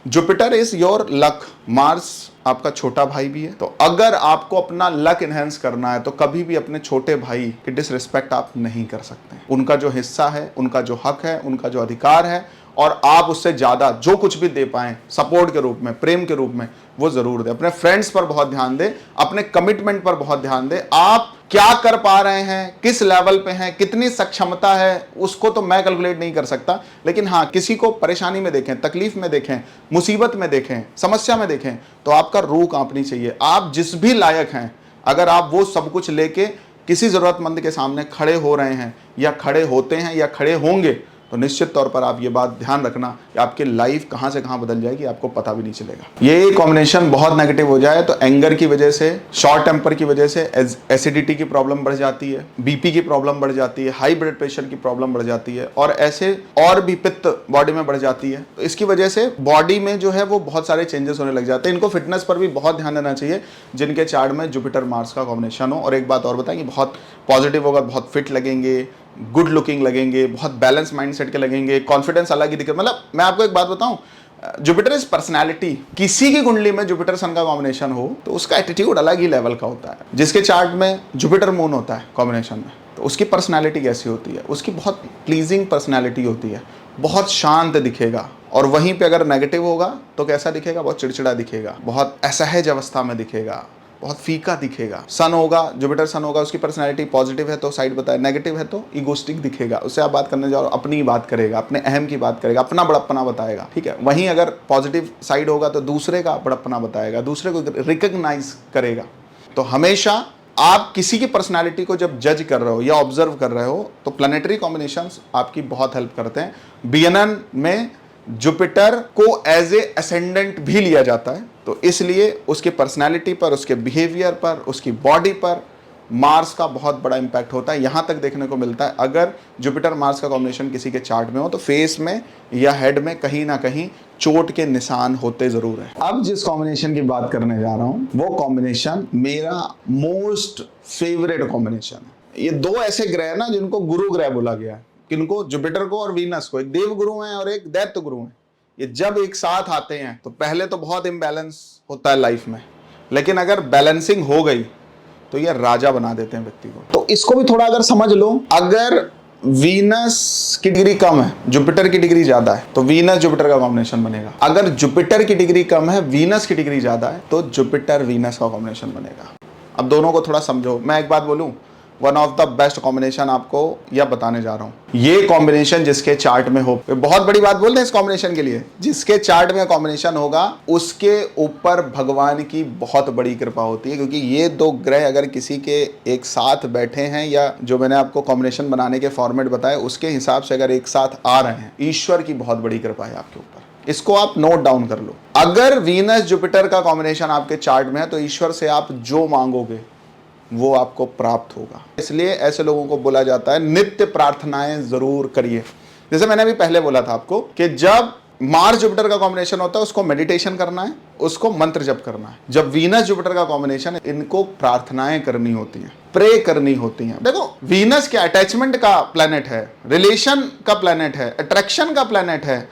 Jupiter is your luck, Mars आपका छोटा भाई भी है। तो अगर आपको अपना लक इनहेंस करना है तो कभी भी अपने छोटे भाई की डिसरिस्पेक्ट आप नहीं कर सकते। उनका जो हिस्सा है, उनका जो हक है, उनका जो अधिकार है और आप उससे ज्यादा जो कुछ भी दे पाएं सपोर्ट के रूप में, प्रेम के रूप में, वो जरूर दें। अपने फ्रेंड्स पर बहुत ध्यान दें, अपने कमिटमेंट पर बहुत ध्यान दें। आप क्या कर पा रहे हैं, किस लेवल पे हैं, कितनी सक्षमता है, उसको तो मैं कैलकुलेट नहीं कर सकता, लेकिन हाँ किसी को परेशानी में देखें, तकलीफ में देखें, मुसीबत में देखें, समस्या में देखें तो आपका रूह कांपनी चाहिए। आप जिस भी लायक हैं, अगर आप वो सब कुछ लेके किसी जरूरतमंद के सामने खड़े हो रहे हैं या खड़े होते हैं या खड़े होंगे तो निश्चित तौर पर आप ये बात ध्यान रखना कि आपकी लाइफ कहां से कहां बदल जाएगी आपको पता भी नहीं चलेगा। ये कॉम्बिनेशन बहुत नेगेटिव हो जाए तो एंगर की वजह से, शॉर्ट टेम्पर की वजह से एसिडिटी की प्रॉब्लम बढ़ जाती है, बीपी की प्रॉब्लम बढ़ जाती है, हाई ब्लड प्रेशर की प्रॉब्लम बढ़ जाती है और ऐसे और भी पित्त बॉडी में बढ़ जाती है। तो इसकी वजह से बॉडी में जो है वो बहुत सारे चेंजेस होने लग जाते हैं। इनको फिटनेस पर भी बहुत ध्यान देना चाहिए जिनके चार्ट में जुपिटर मार्स का कॉम्बिनेशन हो। और एक बात और बताएं कि बहुत पॉजिटिव होगा, बहुत फिट लगेंगे, गुड लुकिंग लगेंगे, बहुत बैलेंस माइंडसेट के लगेंगे, कॉन्फिडेंस अलग ही दिखे। मतलब मैं आपको एक बात बताऊं, जुपिटर इज पर्सनालिटी। किसी की कुंडली में जुपिटर सन का कॉम्बिनेशन हो तो उसका एटीट्यूड अलग ही लेवल का होता है। जिसके चार्ट में जुपिटर मून होता है कॉम्बिनेशन में तो उसकी पर्सनालिटी कैसी होती है, उसकी बहुत प्लीजिंग पर्सनालिटी होती है, बहुत शांत दिखेगा। और वहीं पे अगर नेगेटिव होगा तो कैसा दिखेगा, बहुत चिड़चिड़ा दिखेगा, बहुत असहज अवस्था में दिखेगा, बहुत फीका दिखेगा। सन होगा, जुपिटर सन होगा, उसकी पर्सनालिटी पॉजिटिव है तो साइड बताए, नेगेटिव है तो इगोस्टिक दिखेगा, उससे आप बात करने जाओ अपनी बात करेगा, अपने अहम की बात करेगा, अपना बड़प्पना बताएगा, ठीक है। वहीं अगर पॉजिटिव साइड होगा तो दूसरे का बड़प्पना बताएगा, दूसरे को रिकॉग्नाइज करेगा। तो हमेशा आप किसी की पर्सनालिटी को जब जज कर रहे हो या ऑब्जर्व कर रहे हो तो प्लैनेटरी कॉम्बिनेशंस आपकी बहुत हेल्प करते हैं। बीएनएन में जुपिटर को एज ए असेंडेंट भी लिया जाता है तो इसलिए उसकी पर्सनालिटी पर, उसके बिहेवियर पर, उसकी बॉडी पर मार्स का बहुत बड़ा इंपैक्ट होता है। यहां तक देखने को मिलता है अगर जुपिटर मार्स का कॉम्बिनेशन किसी के चार्ट में हो तो फेस में या हेड में कहीं ना कहीं चोट के निशान होते जरूर हैं। अब जिस कॉम्बिनेशन की बात करने जा रहा हूं वो कॉम्बिनेशन मेरा मोस्ट फेवरेट कॉम्बिनेशन है। ये दो ऐसे ग्रह ना जिनको गुरु ग्रह बोला गया है, किनको, जुपिटर को और वीनस को। एक देव गुरु है और एक दैत्य गुरु है। ये जब एक साथ आते हैं तो पहले तो बहुत इम्बैलेंस होता है लाइफ में, लेकिन अगर बैलेंसिंग हो गई तो ये राजा बना देते हैं व्यक्ति को। तो इसको भी थोड़ा अगर समझ लो, अगर वीनस की डिग्री कम है, जुपिटर की डिग्री ज्यादा है तो वीनस जुपिटर का कॉम्बिनेशन बनेगा। अगर जुपिटर की डिग्री कम है, वीनस की डिग्री ज्यादा है तो जुपिटर वीनस का कॉम्बिनेशन बनेगा। अब दोनों को थोड़ा समझो। मैं एक बात बोलूं, one of the best combination आपको यह बताने जा रहा हूं। ये कॉम्बिनेशन जिसके चार्ट में हो, बहुत बड़ी बात बोल रहे हैं इस कॉम्बिनेशन के लिए, जिसके चार्ट में कॉम्बिनेशन होगा उसके ऊपर भगवान की बहुत बड़ी कृपा होती है। क्योंकि ये दो ग्रह अगर किसी के एक साथ बैठे हैं या जो मैंने आपको कॉम्बिनेशन बनाने के फॉर्मेट बताए उसके हिसाब से अगर एक साथ आ रहे हैं, ईश्वर की बहुत बड़ी कृपा है आपके ऊपर। इसको आप नोट डाउन कर लो। अगर वीनस जुपिटर का कॉम्बिनेशन आपके चार्ट में है तो ईश्वर से आप जो मांगोगे वो आपको प्राप्त होगा। इसलिए ऐसे लोगों को बोला जाता है नित्य प्रार्थनाएं जरूर करिए। जैसे मैंने अभी पहले बोला था आपको कि जब मार्स जुपिटर का कॉम्बिनेशन होता है उसको मेडिटेशन करना है, उसको मंत्र जप करना है। जब वीनस जुपिटर का कॉम्बिनेशन है इनको प्रार्थनाएं करनी होती हैं, प्रे करनी होती हैं। देखो वीनस क्या अटैचमेंट का प्लैनेट है, रिलेशन का प्लैनेट है, अट्रैक्शन का प्लैनेट है,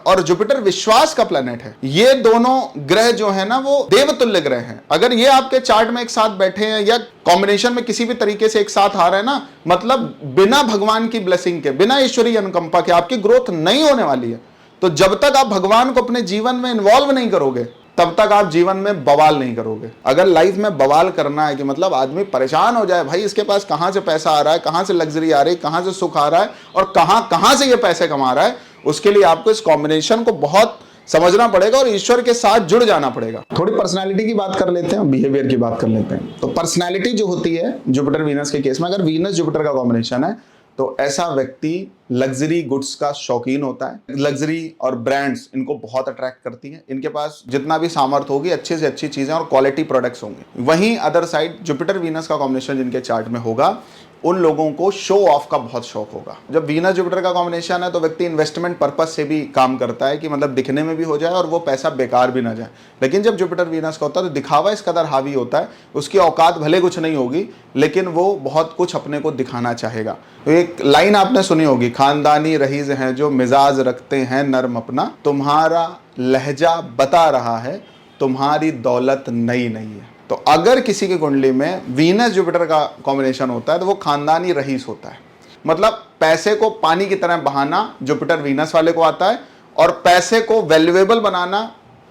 और जुपिटर विश्वास का प्लैनेट है। ये दोनों ग्रह जो है ना वो देवतुल्य ग्रह हैं। अगर ये आपके चार्ट में एक साथ बैठे हैं या कॉम्बिनेशन में किसी भी तरीके से एक साथ आ रहे हैं ना, मतलब बिना भगवान की ब्लेसिंग के, बिना ईश्वरीय अनुकंपा के आपकी ग्रोथ नहीं होने वाली है। तो जब तक आप भगवान को अपने जीवन में इन्वॉल्व नहीं करोगे तब तक आप जीवन में बवाल नहीं करोगे। अगर लाइफ में बवाल करना है कि मतलब आदमी परेशान हो जाए, भाई इसके पास कहां से पैसा आ रहा है, कहां से लग्जरी आ रही है, कहां से सुख आ रहा है और कहां से ये पैसे कमा रहा है, उसके लिए आपको इस कॉम्बिनेशन को बहुत समझना पड़ेगा और ईश्वर के साथ जुड़ जाना पड़ेगा। थोड़ी पर्सनालिटी की बात कर लेते हैं, बिहेवियर की बात कर लेते हैं। तो पर्सनालिटी जो होती है जुपिटर वीनस के केस में, अगर वीनस जुपिटर का कॉम्बिनेशन है तो ऐसा व्यक्ति लग्जरी गुड्स का शौकीन होता है। लग्जरी और ब्रांड्स इनको बहुत अट्रैक्ट करती हैं। इनके पास जितना भी सामर्थ्य होगी अच्छे से अच्छी चीजें और क्वालिटी प्रोडक्ट्स होंगे। वहीं अदर साइड जुपिटर वीनस का कॉम्बिनेशन जिनके चार्ट में होगा उन लोगों को शो ऑफ का बहुत शौक होगा। जब वीनस जुपिटर का कॉम्बिनेशन है तो व्यक्ति इन्वेस्टमेंट पर्पस से भी काम करता है कि मतलब दिखने में भी हो जाए और वो पैसा बेकार भी ना जाए। लेकिन जब जुपिटर वीनस का होता है तो दिखावा इस कदर हावी होता है, उसकी औकात भले कुछ नहीं होगी लेकिन वो बहुत कुछ अपने को दिखाना चाहेगा। तो एक लाइन आपने सुनी होगी, खानदानी रईस हैं जो मिजाज रखते हैं नर्म अपना, तुम्हारा लहजा बता रहा है तुम्हारी दौलत नई नहीं है। तो अगर किसी की कुंडली में वीनस जुपिटर का कॉम्बिनेशन होता है तो वो खानदानी रईस होता है। मतलब पैसे को पानी की तरह बहाना जुपिटर वीनस वाले को आता है और पैसे को वैल्यूएबल बनाना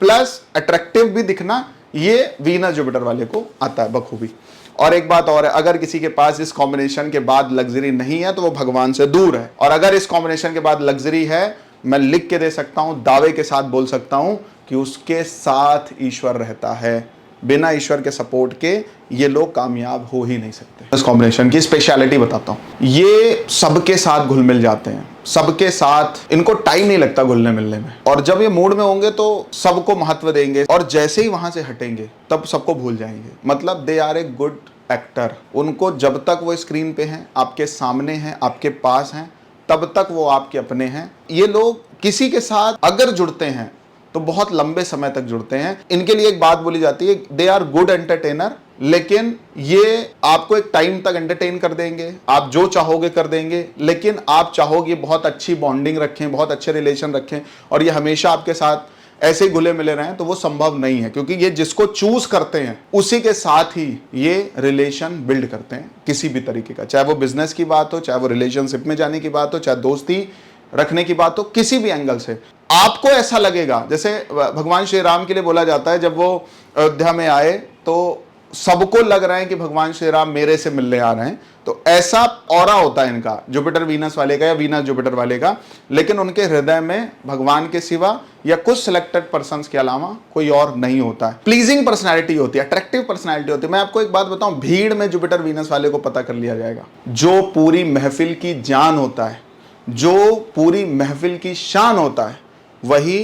प्लस अट्रैक्टिव भी दिखना ये वीनस जुपिटर वाले को आता है बखूबी। और एक बात और है, अगर किसी के पास इस कॉम्बिनेशन के बाद लग्जरी नहीं है तो वो भगवान से दूर है। और अगर इस कॉम्बिनेशन के बाद लग्जरी है, मैं लिख के दे सकता हूं, दावे के साथ बोल सकता हूं कि उसके साथ ईश्वर रहता है। बिना ईश्वर के सपोर्ट के ये लोग कामयाब हो ही नहीं सकते। इस कॉम्बिनेशन की स्पेशलिटी बताता हूं, ये सबके साथ घुल मिल जाते हैं, सबके साथ इनको टाइम नहीं लगता घुलने मिलने में। और जब ये मूड में होंगे तो सबको महत्व देंगे और जैसे ही वहां से हटेंगे तब सबको भूल जाएंगे। मतलब they are a good actor. उनको जब तक वो स्क्रीन पे हैं, आपके सामने हैं, आपके पास हैं, तब तक वो आपके अपने हैं। ये लोग किसी के साथ अगर जुड़ते हैं तो बहुत लंबे समय तक जुड़ते हैं। इनके लिए एक बात बोली जाती है, दे आर गुड एंटरटेनर, लेकिन ये आपको एक टाइम तक एंटरटेन कर देंगे, आप जो चाहोगे कर देंगे, लेकिन आप चाहोगे बहुत अच्छी बॉन्डिंग रखें, बहुत अच्छे रिलेशन रखें और ये हमेशा आपके साथ ऐसे ही घुले मिले रहें, तो वो संभव नहीं है। क्योंकि ये जिसको चूज करते हैं उसी के साथ ही ये रिलेशन बिल्ड करते हैं किसी भी तरीके का, चाहे वो बिजनेस की बात हो, चाहे वो रिलेशनशिप में जाने की बात हो, चाहे दोस्ती रखने की बात हो, किसी भी एंगल से आपको ऐसा लगेगा। जैसे भगवान श्री राम के लिए बोला जाता है, जब वो अयोध्या में आए तो सबको लग रहा है कि भगवान श्री राम मेरे से मिलने आ रहे हैं। तो ऐसा ऑरा होता है इनका, जुपिटर वीनस वाले का या वीनस जुपिटर वाले का, लेकिन उनके हृदय में भगवान के सिवा या कुछ सिलेक्टेड पर्संस के अलावा कोई और नहीं होता है। प्लीजिंग पर्सनैलिटी होती है, अट्रैक्टिव पर्सनैलिटी होती है। मैं आपको एक बात बताऊं, भीड़ में जुपिटर वीनस वाले को पता कर लिया जाएगा। जो पूरी महफिल की जान होता है, जो पूरी महफिल की शान होता है, वही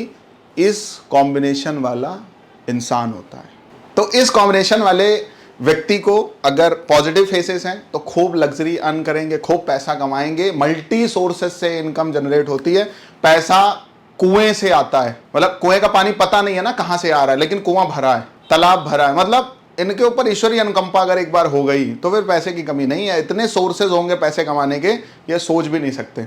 इस कॉम्बिनेशन वाला इंसान होता है। तो इस कॉम्बिनेशन वाले व्यक्ति को अगर पॉजिटिव फेसेस हैं तो खूब लग्जरी अर्न करेंगे, खूब पैसा कमाएंगे, मल्टी सोर्सेस से इनकम जनरेट होती है। पैसा कुएं से आता है, मतलब कुएं का पानी पता नहीं है ना कहां से आ रहा है, लेकिन कुआं भरा है, तालाब भरा है। मतलब इनके ऊपर ईश्वरीय अनुकंपा अगर एक बार हो गई तो फिर पैसे की कमी नहीं है। इतने सोर्सेज होंगे पैसे कमाने के, ये सोच भी नहीं सकते।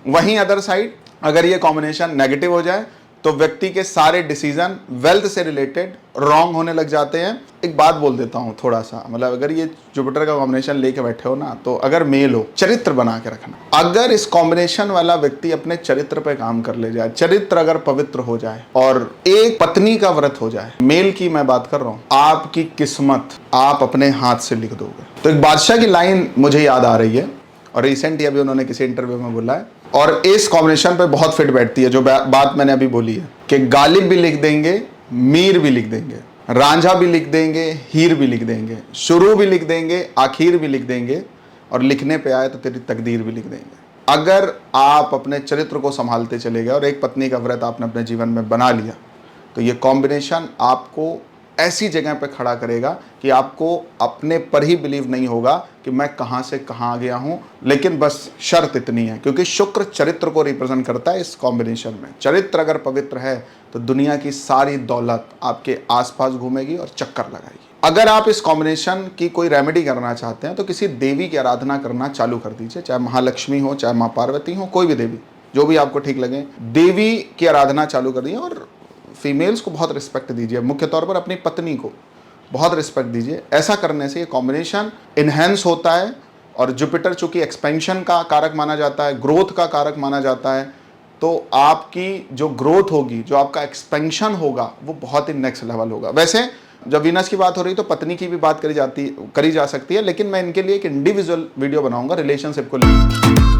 वहीं अदर साइड अगर ये कॉम्बिनेशन नेगेटिव हो जाए तो व्यक्ति के सारे डिसीजन वेल्थ से रिलेटेड रॉन्ग होने लग जाते हैं। एक बात बोल देता हूं थोड़ा सा, मतलब अगर ये जुपिटर का कॉम्बिनेशन लेके बैठे हो ना, तो अगर मेल हो, चरित्र बना के रखना। अगर इस कॉम्बिनेशन वाला व्यक्ति अपने चरित्र पे काम कर ले जाए, चरित्र अगर पवित्र हो जाए और एक पत्नी का व्रत हो जाए, मेल की मैं बात कर रहा हूं, आपकी किस्मत आप अपने हाथ से लिख दोगे। तो एक बादशाह की लाइन मुझे याद आ रही है और रिसेंटली अभी उन्होंने किसी इंटरव्यू में बोला है और इस कॉम्बिनेशन पे बहुत फिट बैठती है जो बात मैंने अभी बोली है कि गालिब भी लिख देंगे, मीर भी लिख देंगे, रांझा भी लिख देंगे, हीर भी लिख देंगे, शुरू भी लिख देंगे, आखिर भी लिख देंगे और लिखने पे आए तो तेरी तकदीर भी लिख देंगे। अगर आप अपने चरित्र को संभालते चले गए और एक पत्नी का व्रत आपने अपने जीवन में बना लिया, तो ये कॉम्बिनेशन आपको ऐसी जगह पे खड़ा करेगा कि आपको अपने पर ही बिलीव नहीं होगा कि मैं कहां से कहां आ गया हूं। लेकिन बस शर्त इतनी है, क्योंकि शुक्र चरित्र को रिप्रेजेंट करता है। इस कॉम्बिनेशन में चरित्र अगर पवित्र है तो दुनिया की सारी दौलत आपके आसपास घूमेगी और चक्कर लगाएगी। अगर आप इस कॉम्बिनेशन की कोई रेमेडी करना चाहते हैं तो किसी देवी की आराधना करना चालू कर दीजिए, चाहे महालक्ष्मी हो, चाहे माँ पार्वती हो, कोई भी देवी, जो भी आपको ठीक लगे, देवी की आराधना चालू कर दीजिए। और फीमेल्स को बहुत रिस्पेक्ट दीजिए, मुख्य तौर पर अपनी पत्नी को बहुत रिस्पेक्ट दीजिए। ऐसा करने से ये कॉम्बिनेशन इनहेंस होता है। और जुपिटर चूंकि एक्सपेंशन का कारक माना जाता है, ग्रोथ का कारक माना जाता है, तो आपकी जो ग्रोथ होगी, जो आपका एक्सपेंशन होगा, वो बहुत ही नेक्स्ट लेवल होगा। वैसे जब वीनस की बात हो रही तो पत्नी की भी बात करी जा सकती है, लेकिन मैं इनके लिए एक इंडिविजुअल वीडियो बनाऊंगा रिलेशनशिप को लेकर।